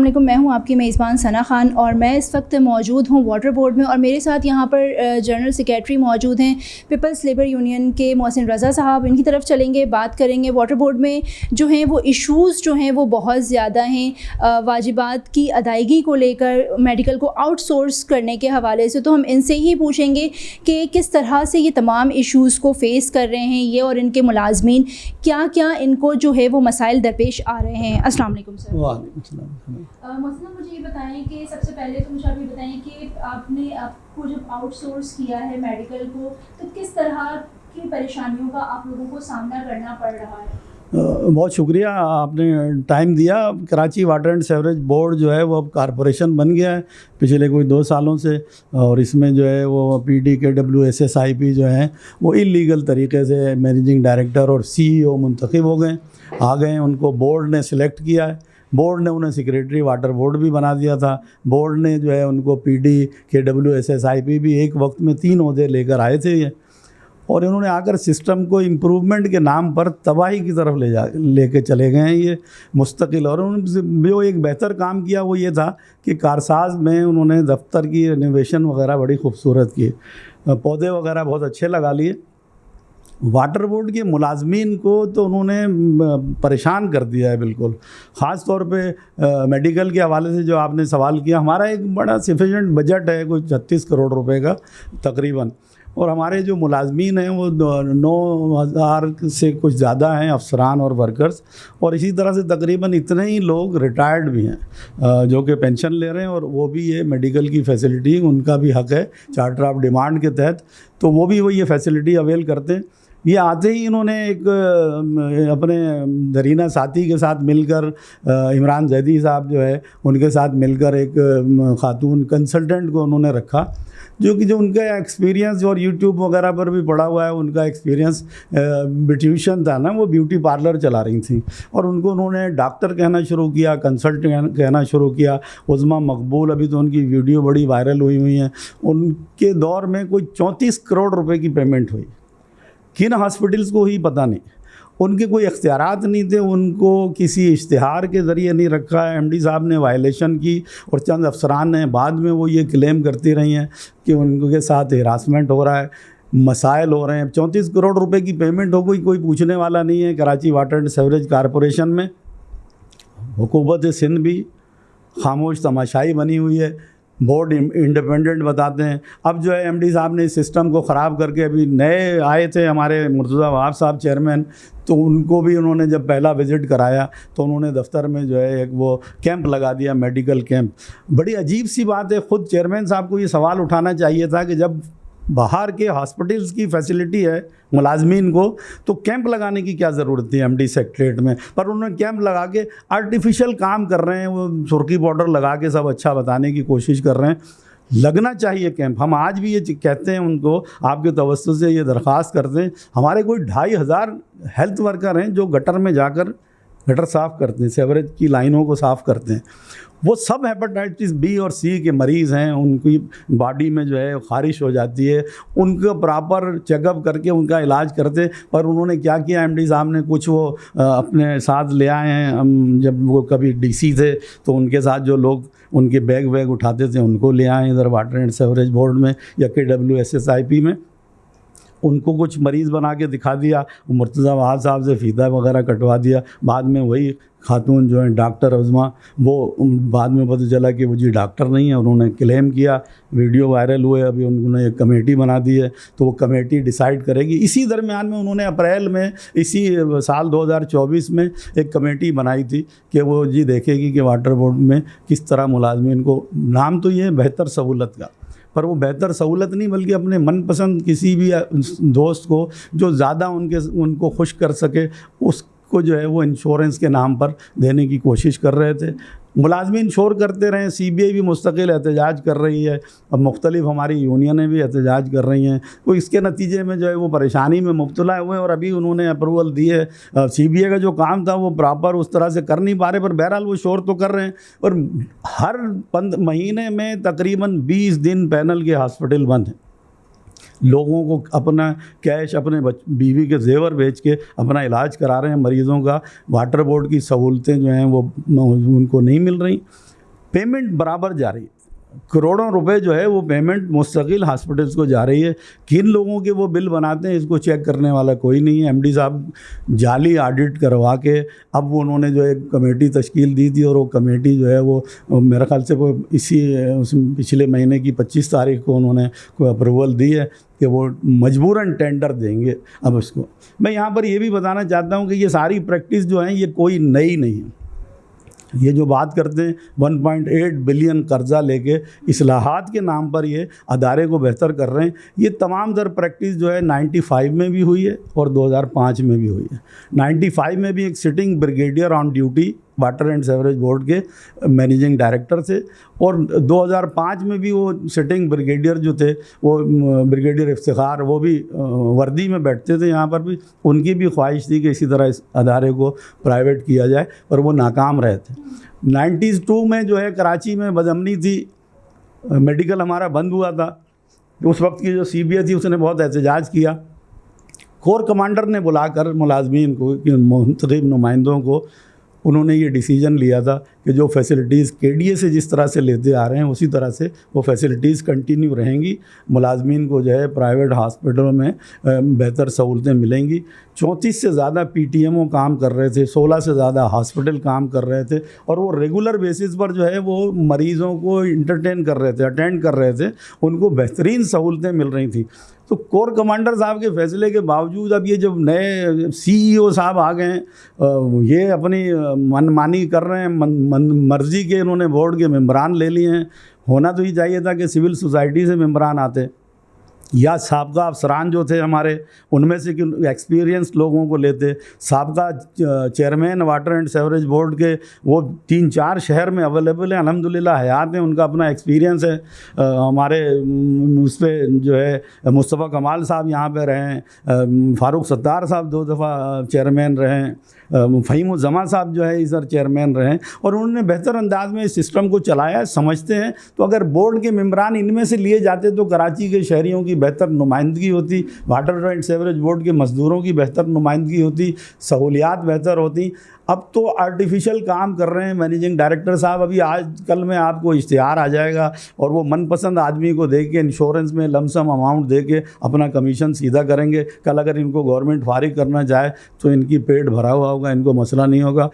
वालेकुम, मैं हूं आपकी मेज़बान सना खान और मैं इस वक्त मौजूद हूं वाटर बोर्ड में और मेरे साथ यहां पर जनरल सेक्रेटरी मौजूद हैं पीपल्स लेबर यूनियन के मोहसिन रज़ा साहब। इनकी तरफ चलेंगे, बात करेंगे। वाटर बोर्ड में जो हैं वो इश्यूज़ जो हैं वो बहुत ज़्यादा हैं वाजिबात की अदायगी को लेकर, मेडिकल को आउटसोर्स करने के हवाले से। तो हम इनसे ही पूछेंगे कि किस तरह से ये तमाम इश्यूज़ को फ़ेस कर रहे हैं ये और इनके मुलाज़मीन, क्या क्या इनको जो है वो मसाइल दरपेश आ रहे हैं। अस्सलाम वालेकुम सर। मोहसिन, मुझे ये बताएं कि सबसे पहले तो मुझे आप ये बताएं कि आपको जब आउटसोर्स किया है मेडिकल को, तो किस तरह की परेशानियों का आप लोगों को सामना करना पड़ रहा है? बहुत शुक्रिया, आपने टाइम दिया। Karachi water and sewerage board जो है वो अब कॉरपोरेशन बन गया है पिछले कोई 2 सालों से, और इसमें जो है वो PDKWSSIP जो है वो इलीगल तरीके से मैनेजिंग डायरेक्टर और CEO मुंतखब हो गए, आ गए। उनको बोर्ड ने सिलेक्ट किया है। बोर्ड ने उन्हें सेक्रेटरी वाटर बोर्ड भी बना दिया था। बोर्ड ने जो है उनको PDKWSSIP भी एक वक्त में 3 ओहदे लेकर आए थे ये, और इन्होंने आकर सिस्टम को इम्प्रूवमेंट के नाम पर तबाही की तरफ लेके चले गए हैं ये मुस्तकिल। और उन्होंने जो एक बेहतर काम किया वो ये था कि कारसाज में उन्होंने दफ्तर की रिनोवेशन वगैरह बड़ी खूबसूरत की, पौधे वगैरह बहुत अच्छे लगा लिए। वाटर बोर्ड के मुलाजमीन को तो उन्होंने परेशान कर दिया है बिल्कुल। ख़ास तौर पे मेडिकल के हवाले से जो आपने सवाल किया, हमारा एक बड़ा सफिशेंट बजट है कोई 36 करोड़ रुपए का तकरीबन, और हमारे जो मुलाजमीन हैं वो 9,000 से कुछ ज़्यादा हैं अफसरान और वर्कर्स, और इसी तरह से तकरीबन इतने ही लोग रिटायर्ड भी हैं जो कि पेंशन ले रहे हैं, और वो भी ये मेडिकल की फैसिलिटी उनका भी हक़ है चार्टर ऑफ डिमांड के तहत, तो वो भी ये फैसिलिटी अवेल करते हैं। ये आते ही इन्होंने एक अपने दरीना साथी के साथ मिलकर, इमरान जैदी साहब जो है उनके साथ मिलकर एक खातून कंसल्टेंट को उन्होंने रखा, जो उनका एक्सपीरियंस और यूट्यूब वगैरह पर भी पड़ा हुआ है उनका एक्सपीरियंस। ब्यूटिशियन था ना, वो ब्यूटी पार्लर चला रही थी, और उनको उन्होंने डॉक्टर कहना शुरू किया, कंसल्टेंट कहना शुरू किया। उज़मा मकबूल, अभी तो उनकी वीडियो बड़ी वायरल हुई हैं। उनके दौर में कोई 34 करोड़ रुपए की पेमेंट हुई। किन हॉस्पिटल्स को ही पता नहीं, उनके कोई इख्तियारात नहीं थे, उनको किसी इश्तिहार के ज़रिए नहीं रखा है। MD साहब ने वायलेशन की, और चंद अफसरान ने बाद में वो ये क्लेम करती रही हैं कि उनके साथ हिरासमेंट हो रहा है, मसाइल हो रहे हैं। 34 करोड़ रुपए की पेमेंट हो गई, कोई पूछने वाला नहीं है। Karachi water and sewerage corporation में हुकूमत सिंध भी खामोश तमाशाई बनी हुई है, बोर्ड इंडिपेंडेंट बताते हैं। अब जो है MD साहब ने इस सिस्टम को ख़राब करके, अभी नए आए थे हमारे मुर्तज़ा वहाब साहब चेयरमैन, तो उनको भी उन्होंने जब पहला विज़िट कराया तो उन्होंने दफ्तर में जो है एक वो कैंप लगा दिया, मेडिकल कैंप। बड़ी अजीब सी बात है, ख़ुद चेयरमैन साहब को ये सवाल उठाना चाहिए था कि जब बाहर के हॉस्पिटल्स की फैसिलिटी है मुलाजमीन को, तो कैंप लगाने की क्या ज़रूरत थी MD सेक्रेटरीट में। पर उन्होंने कैंप लगा के आर्टिफिशियल काम कर रहे हैं, वो सुर्खी पाउडर लगा के सब अच्छा बताने की कोशिश कर रहे हैं। लगना चाहिए कैंप। हम आज भी ये कहते हैं उनको, आपके तवज्जो से ये दरख्वास्त करते हैं। हमारे कोई 2,500 हेल्थ वर्कर हैं जो गटर में जाकर गटर साफ़ करते हैं, सेवरेज की लाइनों को साफ़ करते हैं। वो सब हेपेटाइटिस B और C के मरीज़ हैं, उनकी बॉडी में जो है ख़ारिश हो जाती है, उनका प्रॉपर चेकअप करके उनका इलाज करते। पर उन्होंने क्या किया, MD साहब ने कुछ वो अपने साथ ले आए हैं। जब वो कभी DC थे तो उनके साथ जो लोग उनके बैग वैग उठाते थे उनको ले आए इधर वाटर एंड सेवरेज बोर्ड में या KWSSIP में। उनको कुछ मरीज़ बना के दिखा दिया, मुर्तज़ा वहाब साहब से फ़ीता वगैरह कटवा दिया। बाद में वही खातून जो है डॉक्टर उज़मा, वो बाद में पता चला कि वो जी डॉक्टर नहीं है, उन्होंने क्लेम किया, वीडियो वायरल हुए। अभी उन्होंने एक कमेटी बना दी है, तो वो कमेटी डिसाइड करेगी। इसी दरमियान में उन्होंने अप्रैल में इसी साल 2024 में एक कमेटी बनाई थी कि वो जी देखेगी कि वाटर बोर्ड में किस तरह मुलाजमीन को, नाम तो ये है बेहतर सहूलत का, पर वो बेहतर सहूलत नहीं बल्कि अपने मनपसंद किसी भी दोस्त को जो ज़्यादा उनको खुश कर सके उसको जो है वो इंश्योरेंस के नाम पर देने की कोशिश कर रहे थे। मुलाजमीन शोर करते रहे, CBI भी मुस्तकिल एहतजाज कर रही है, अब मुख्तलिफ हमारी यूनियनें भी एहतजाज कर रही हैं। तो इसके नतीजे में जो है वो परेशानी में मुब्तला हुए, और अभी उन्होंने अप्रूवल दी है। CBI का जो काम था वो प्रॉपर उस तरह से कर नहीं पा रहे, पर बहरहाल वो शोर तो कर रहे हैं। और हर महीने में तकरीबन 20 दिन पैनल के हॉस्पिटल बंद हैं। लोगों को अपना कैश, अपने बीवी के जेवर बेच के अपना इलाज करा रहे हैं मरीज़ों का। वाटर बोर्ड की सहूलतें जो हैं वो उनको नहीं मिल रही। पेमेंट बराबर जा रही है, करोड़ों रुपए जो है वो पेमेंट मुस्तकिल हॉस्पिटल्स को जा रही है। किन लोगों के वो बिल बनाते हैं इसको चेक करने वाला कोई नहीं है। एमडी साहब जाली ऑडिट करवा के अब वो उन्होंने जो एक कमेटी तश्कील दी थी, और वो कमेटी जो है वो मेरे ख्याल से वो पिछले महीने की 25 तारीख को उन्होंने कोई अप्रूवल दी है कि वो मजबूरन टेंडर देंगे। अब इसको मैं यहाँ पर ये भी बताना चाहता हूँ कि ये सारी प्रैक्टिस जो है ये कोई नई नहीं है। ये जो बात करते हैं 1.8 बिलियन कर्जा लेके इस्लाहात के नाम पर ये अदारे को बेहतर कर रहे हैं, ये तमाम दर प्रैक्टिस जो है 95 में भी हुई है और 2005 में भी हुई है। 95 में भी एक sitting brigadier on duty water and sewerage board के मैनेजिंग डायरेक्टर थे, और 2005 में भी वो सिटिंग ब्रिगेडियर जो थे वो ब्रिगेडियर इफ्तिखार वो भी वर्दी में बैठते थे यहाँ पर भी। उनकी भी ख्वाहिश थी कि इसी तरह इस अदारे को प्राइवेट किया जाए, पर वो नाकाम रहे थे। 92 में जो है कराची में बदअमनी थी, मेडिकल हमारा बंद हुआ था। उस वक्त की जो CBA थी उसने बहुत एहतजाज किया। कोर कमांडर ने बुलाकर मुलाजमीन को, मुंतखब नुमाइंदों को, उन्होंने ये डिसीजन लिया था कि जो फैसिलिटीज़ KDA से जिस तरह से लेते आ रहे हैं उसी तरह से वो फैसिलिटीज़ कंटिन्यू रहेंगी। मुलाजमीन को जो है प्राइवेट हॉस्पिटलों में बेहतर सहूलतें मिलेंगी। 34 से ज़्यादा PTMO काम कर रहे थे, 16 से ज़्यादा हॉस्पिटल काम कर रहे थे, और वो रेगुलर बेसिस पर जो है वो मरीज़ों को इंटरटेन कर रहे थे, अटेंड कर रहे थे, उनको बेहतरीन सहूलतें मिल रही थी। तो कोर कमांडर साहब के फैसले के बावजूद अब ये जब नए CEO साहब आ गए हैं, ये अपनी मनमानी कर रहे हैं, मर्जी के इन्होंने बोर्ड के मेंबरान ले लिए हैं। होना तो ही चाहिए था कि सिविल सोसाइटी से मेंबरान आते, या साबका अफसरान जो थे हमारे उनमें से एक्सपीरियंस लोगों को लेते। साबका chairman water and sewerage board के वो 3-4 शहर में अवेलेबल हैं, अल्हम्दुलिल्लाह हयात हैं, उनका अपना एक्सपीरियंस है। हमारे उस पर जो है मुस्तफ़ा कमाल साहब यहाँ पे रहे हैं, फ़ारूक सत्तार साहब 2 दफ़ा चेयरमैन रहे हैं, फ़हीम जमा साहब जो है इधर चेयरमैन रहे हैं, और उन्होंने बेहतर अंदाज में इस सिस्टम को चलाया है, समझते हैं। तो अगर बोर्ड के मेंबरान इनमें से लिए जाते तो कराची के शहरियों की बेहतर नुमाइंदगी होती, वाटर एंड सेवरेज बोर्ड के मज़दूरों की बेहतर नुमाइंदगी होती, सहूलियात बेहतर होती। अब तो आर्टिफिशियल काम कर रहे हैं मैनेजिंग डायरेक्टर साहब। अभी आज कल में आपको इश्तिहार आ जाएगा और वो मनपसंद आदमी को दे के इंश्योरेंस में लमसम अमाउंट दे के अपना कमीशन सीधा करेंगे। कल अगर इनको गवर्नमेंट फारिग करना चाहे तो इनकी पेट भरा हुआ होगा, इनको मसला नहीं होगा।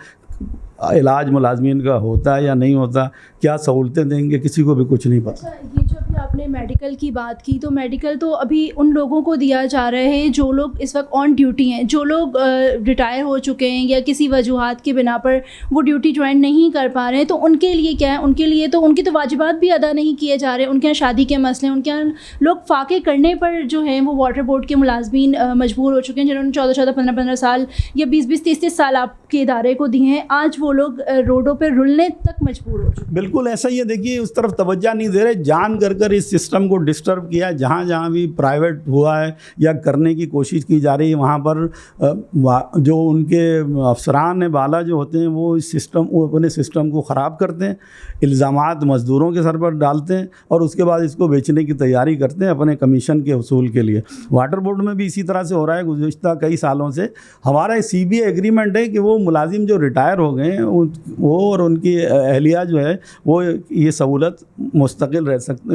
इलाज मुलाजमीन का होता है या नहीं होता, क्या सहूलतें देंगे, किसी को भी कुछ नहीं पता। ये जो अभी आपने मेडिकल की बात की, तो मेडिकल तो अभी उन लोगों को दिया जा रहा है जो लोग इस वक्त ऑन ड्यूटी हैं, जो लोग रिटायर हो चुके हैं या किसी वजूहात की बिना पर वो ड्यूटी ज्वाइन नहीं कर पा रहे हैं। तो उनके लिए क्या है, उनके लिए तो उनकी तो वाजिबात भी अदा नहीं किए जा रहे। उनके यहाँ शादी के मसले, उनके यहाँ लोग फाके करने पर जो है वो वाटर बोर्ड के मुलाजमीन मजबूर हो चुके हैं, जिन्होंने 14-14, 15-15 साल या 20-20, 30-30 साल आपके इदारे को दिए हैं। आज वो लोग रोडों पर रुलने तक मजबूर हो चुके। बिल्कुल ऐसा ही है। देखिए उस तरफ तवज्जो नहीं दे रहे, जान कर इस सिस्टम को डिस्टर्ब किया है। जहाँ जहाँ भी प्राइवेट हुआ है या करने की कोशिश की जा रही है, वहाँ पर जो उनके अफसरान बाला जो होते हैं वो इस सिस्टम, वो अपने सिस्टम को ख़राब करते हैं, इल्ज़ामात मज़दूरों के सर पर डालते हैं और उसके बाद इसको बेचने की तैयारी करते हैं अपने कमीशन के हसूल के लिए। वाटर बोर्ड में भी इसी तरह से हो रहा है। गुज़िश्ता कई सालों से हमारा CBA एग्रीमेंट है कि वो मुलाजिम जो रिटायर हो गए हैं वो और उनकी अहलिया जो है वो ये सहूलत मुस्तकिल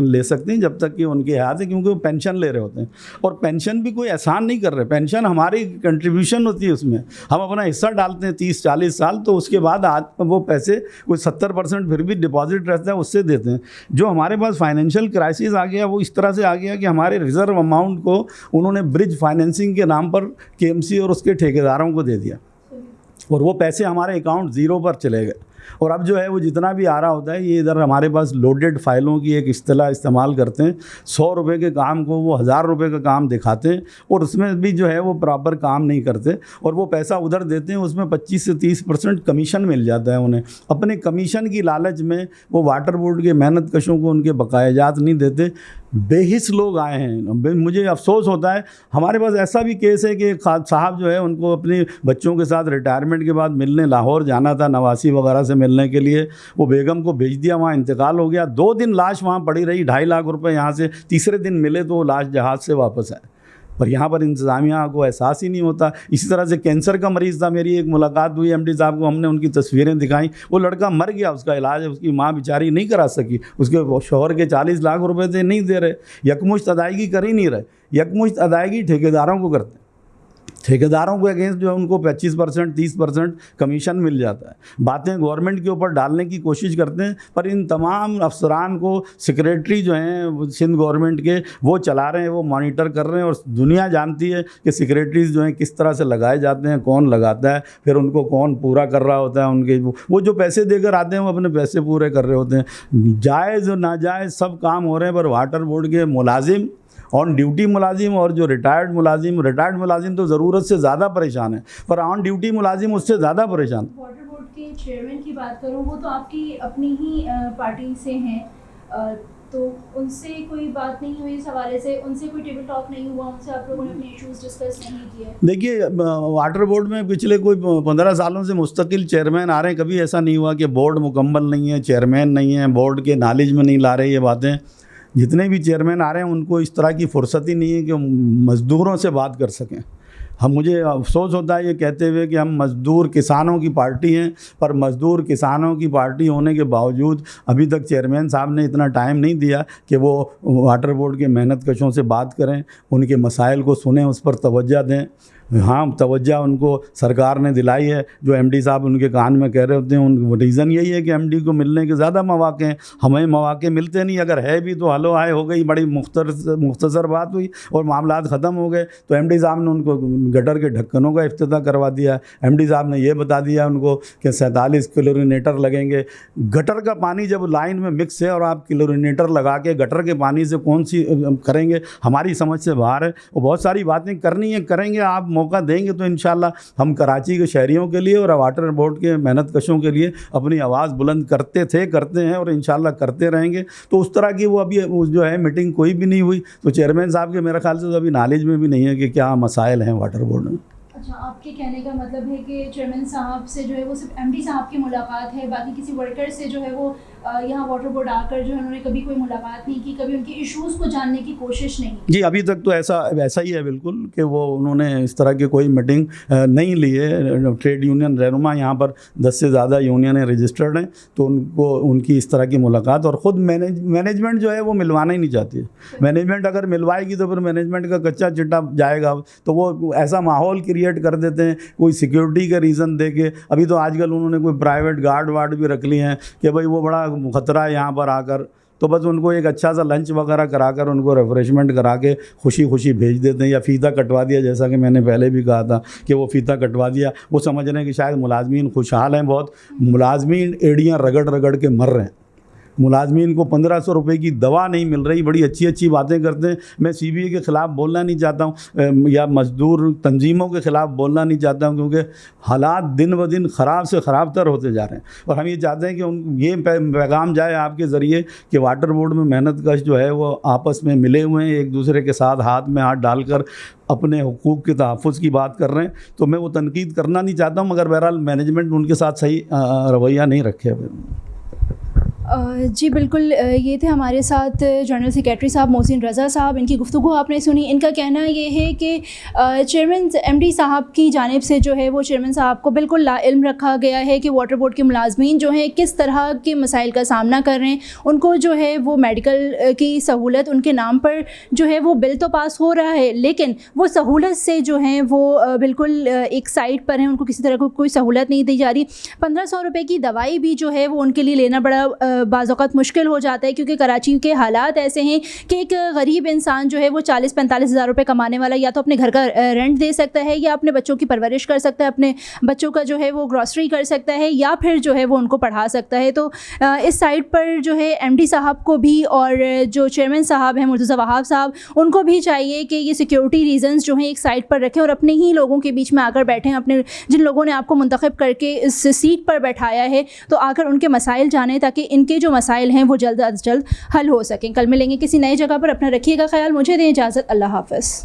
ले सकते हैं जब तक कि उनके हयात है, क्योंकि वो पेंशन ले रहे होते हैं। और पेंशन भी कोई एहसान नहीं कर रहे, पेंशन हमारी कंट्रीब्यूशन होती है, उसमें हम अपना हिस्सा डालते हैं 30-40 साल, तो उसके बाद वो पैसे कोई 70% फिर भी डिपॉजिट रहता है, उससे देते हैं। जो हमारे पास फाइनेंशियल क्राइसिस आ गया वो इस तरह से आ गया कि हमारे रिज़र्व अमाउंट को उन्होंने ब्रिज फाइनेंसिंग के नाम पर KMC और उसके ठेकेदारों को दे दिया, और वो पैसे हमारे अकाउंट ज़ीरो पर चले गए। और अब जो है वो जितना भी आ रहा होता है, ये इधर हमारे पास लोडेड फाइलों की एक इस्तेलाह इस्तेमाल करते हैं। 100 रुपये के काम को वो 1000 रुपये का काम दिखाते हैं, और उसमें भी जो है वो प्रॉपर काम नहीं करते, और वो पैसा उधर देते हैं, उसमें 25 से 30% कमीशन मिल जाता है उन्हें। अपने कमीशन की लालच में वो वाटर बोर्ड के मेहनत कशों को उनके बकायाजात नहीं देते। बेहिस लोग आए हैं। मुझे अफसोस होता है, हमारे पास ऐसा भी केस है कि साहब जो है उनको अपने बच्चों के साथ रिटायरमेंट के बाद मिलने लाहौर जाना था, नवासी वगैरह से मिलने के लिए। वो बेगम को भेज दिया, वहाँ इंतकाल हो गया। 2 दिन लाश वहाँ पड़ी रही, 2.5 लाख रुपए यहाँ से। तीसरे दिन मिले तो वो लाश जहाज़ से वापस आए। पर यहाँ पर इंतज़ामिया को एहसास ही नहीं होता। इसी तरह से कैंसर का मरीज़ था, मेरी एक मुलाकात हुई एमडी साहब को, हमने उनकी तस्वीरें दिखाई, वो लड़का मर गया, उसका इलाज उसकी माँ बेचारी नहीं करा सकी, उसके शौहर के 40 लाख रुपए थे, नहीं दे रहे, यकमुश्त अदायगी कर ही नहीं रहे। यकमुश्त अदायगी ठेकेदारों को करते हैं, ठेकेदारों के अगेंस्ट जो है उनको 25% 30% कमीशन मिल जाता है। बातें गवर्नमेंट के ऊपर डालने की कोशिश करते हैं, पर इन तमाम अफसरान को सेक्रेटरी जो हैं सिंध गवर्नमेंट के वो चला रहे हैं, वो मॉनिटर कर रहे हैं, और दुनिया जानती है कि सेक्रेटरीज जो हैं किस तरह से लगाए जाते हैं, कौन लगाता है, फिर उनको कौन पूरा कर रहा होता है। उनके वो जो पैसे देकर आते हैं वो अपने पैसे पूरे कर रहे होते हैं। जायज़ और नाजायज़ सब काम हो रहे हैं, पर वाटर बोर्ड के मुलाजिम, ऑन ड्यूटी मुलाजिम और जो रिटायर्ड मुलाजिम तो ज़रूरत से ज़्यादा परेशान है, पर ऑन ड्यूटी मुलाजिम उससे ज़्यादा परेशान। वाटर बोर्ड के चेयरमैन की बात करूँ, वो तो आपकी अपनी ही पार्टी से हैं, तो उनसे कोई बात नहीं हुई इस हवाले से, उनसे कोई टेबल टॉक नहीं हुआ, उनसे आप लोगों ने अपने इश्यूज़ डिस्कस नहीं किए? देखिए, वाटर बोर्ड में पिछले कोई 15 सालों से मुस्तकिल चेयरमैन आ रहे हैं, कभी ऐसा नहीं हुआ कि बोर्ड मुकम्मल नहीं है, चेयरमैन नहीं है, बोर्ड के नॉलेज में नहीं ला रहे ये बातें। जितने भी चेयरमैन आ रहे हैं उनको इस तरह की फुर्सत ही नहीं है कि मज़दूरों से बात कर सकें। मुझे अफसोस होता है ये कहते हुए कि हम मज़दूर किसानों की पार्टी हैं, पर मज़दूर किसानों की पार्टी होने के बावजूद अभी तक चेयरमैन साहब ने इतना टाइम नहीं दिया कि वो वाटर बोर्ड के मेहनत कशों से बात करें, उनके मसाइल को सुनें, उस पर तवज्जो दें। हाँ, तवज्जो उनको सरकार ने दिलाई है, जो एमडी साहब उनके कान में कह रहे होते हैं, उन रीज़न यही है कि एमडी को मिलने के ज़्यादा मौक़े हैं, हमें मौक़े मिलते नहीं। अगर है भी तो हलो हाय हो गई, बड़ी मुख्तसर बात हुई और मामला ख़त्म हो गए। तो एमडी साहब ने उनको गटर के ढक्कनों का इफ्तिताह करवा दिया। एमडी साहब ने ये बता दिया उनको कि 47 क्लोरीनेटर लगेंगे। गटर का पानी जब लाइन में मिक्स है और आप क्लोरीनेटर लगा के गटर के पानी से कौन सी करेंगे, हमारी समझ से बाहर है। और बहुत सारी बातें करनी है, करेंगे, आप मौका देंगे तो इंशाल्लाह हम कराची के शहरियों के लिए और वाटर बोर्ड के मेहनत कशों के लिए अपनी आवाज़ बुलंद करते थे, करते हैं और इंशाल्लाह करते रहेंगे। तो उस तरह की वो अभी जो है मीटिंग कोई भी नहीं हुई, तो चेयरमैन साहब के मेरे ख्याल से तो अभी नॉलेज में भी नहीं है कि क्या मसाइल हैं वाटर बोर्ड में। अच्छा, आपके कहने का मतलब है कि चेयरमैन साहब से जो है वो सिर्फ एमडी साहब की मुलाकात है, बाकी किसी वर्कर से जो है वो यहाँ वाटर बोर्ड आकर जो है उन्होंने कभी कोई मुलाकात नहीं की, कभी उनके इश्यूज़ को जानने की कोशिश नहीं की? जी, अभी तक तो ऐसा ही है बिल्कुल कि वो उन्होंने इस तरह की कोई मीटिंग नहीं ली है। ट्रेड यूनियन रहनुमा यहाँ पर 10 से ज़्यादा यूनियनें रजिस्टर्ड हैं, तो उनको उनकी इस तरह की मुलाकात, और ख़ुद मैनेजमेंट जो है वो मिलवाना ही नहीं चाहती है। मैनेजमेंट अगर मिलवाएगी तो फिर मैनेजमेंट का कच्चा चिट्टा जाएगा, तो वो ऐसा माहौल क्रिएट कर देते हैं कोई सिक्योरिटी का रीज़न दे के। अभी तो आजकल उन्होंने कोई प्राइवेट गार्ड भी रख लिए हैं कि भाई वो बड़ा ख़तरा है यहाँ पर आकर, तो बस उनको एक अच्छा सा लंच वगैरह कराकर उनको रिफ्रेशमेंट करा के खुशी खुशी भेज देते हैं, या फ़ीता कटवा दिया, जैसा कि मैंने पहले भी कहा था कि वो फ़ीता कटवा दिया। वो समझ रहे हैं कि शायद मुलाजमीन खुशहाल हैं बहुत। मुलाजमीन एड़ियाँ रगड़ रगड़ के मर रहे हैं। मुलाजमीन को 1500 रुपये की दवा नहीं मिल रही। बड़ी अच्छी अच्छी बातें करते हैं। मैं CBA के ख़िलाफ़ बोलना नहीं चाहता हूँ या मज़दूर तंजीमों के ख़िलाफ़ बोलना नहीं चाहता हूँ, क्योंकि हालात दिन ब दिन ख़राब से ख़राब तर होते जा रहे हैं। और हम ये चाहते हैं कि ये पैगाम जाए आपके ज़रिए कि वाटर बोर्ड में मेहनत कश जो है वो आपस में मिले हुए हैं, एक दूसरे के साथ हाथ में हाथ डालकर अपने हुकूक के तहफ़्फ़ुज़ की बात कर रहे हैं। तो मैं वो तनकीद करना नहीं चाहता हूँ, मगर बहरहाल मैनेजमेंट उनके साथ सही रवैया नहीं रखे। जी बिल्कुल, ये थे हमारे साथ जनरल सेक्रेटरी साहब मोहसिन रज़ा साहब। इनकी गुफ्तगू आपने सुनी। इनका कहना ये है कि चेयरमैन एमडी साहब की जानिब से जो है वो चेयरमैन साहब को बिल्कुल लाइल्म रखा गया है कि वाटर बोर्ड के मुलाजमीन जो हैं किस तरह के मसाइल का सामना कर रहे हैं। उनको जो है वो मेडिकल की सहूलत उनके नाम पर जो है वो बिल तो पास हो रहा है, लेकिन वो सहूलत से जो हैं वो बिल्कुल एक साइड पर हैं, उनको किसी तरह को कोई सहूलत नहीं दी जा रही। 1500 रुपये की दवाई भी जो है वो उनके लिए लेना बड़ा बाज़ौक़ात मुश्किल हो जाता है, क्योंकि कराची के हालात ऐसे हैं कि एक गरीब इंसान जो है वो 40-45 हज़ार रुपये कमाने वाला या तो अपने घर का रेंट दे सकता है, या अपने बच्चों की परवरिश कर सकता है, अपने बच्चों का जो है वो ग्रॉसरी कर सकता है, या फिर जो है वो उनको पढ़ा सकता है। तो इस साइड पर जो है एमडी साहब को भी और जो चेयरमैन साहब हैं मुर्तज़ा वहाब साहब, उनको भी चाहिए कि ये सिक्योरिटी रीज़न्स जो हैं एक साइड पर रखें और अपने ही लोगों के बीच में आकर बैठें। अपने जिन लोगों ने आपको मुंतखब करके इस सीट पर बैठाया है, तो आकर उनके मसाइल जानें, ताकि इनके जो मसाइल हैं वो जल्द अज जल्द हल हो सकें। कल मिलेंगे किसी नई जगह पर। अपना रखिएगा ख्याल। मुझे दें इजाज़त। अल्लाह हाफ़िज़।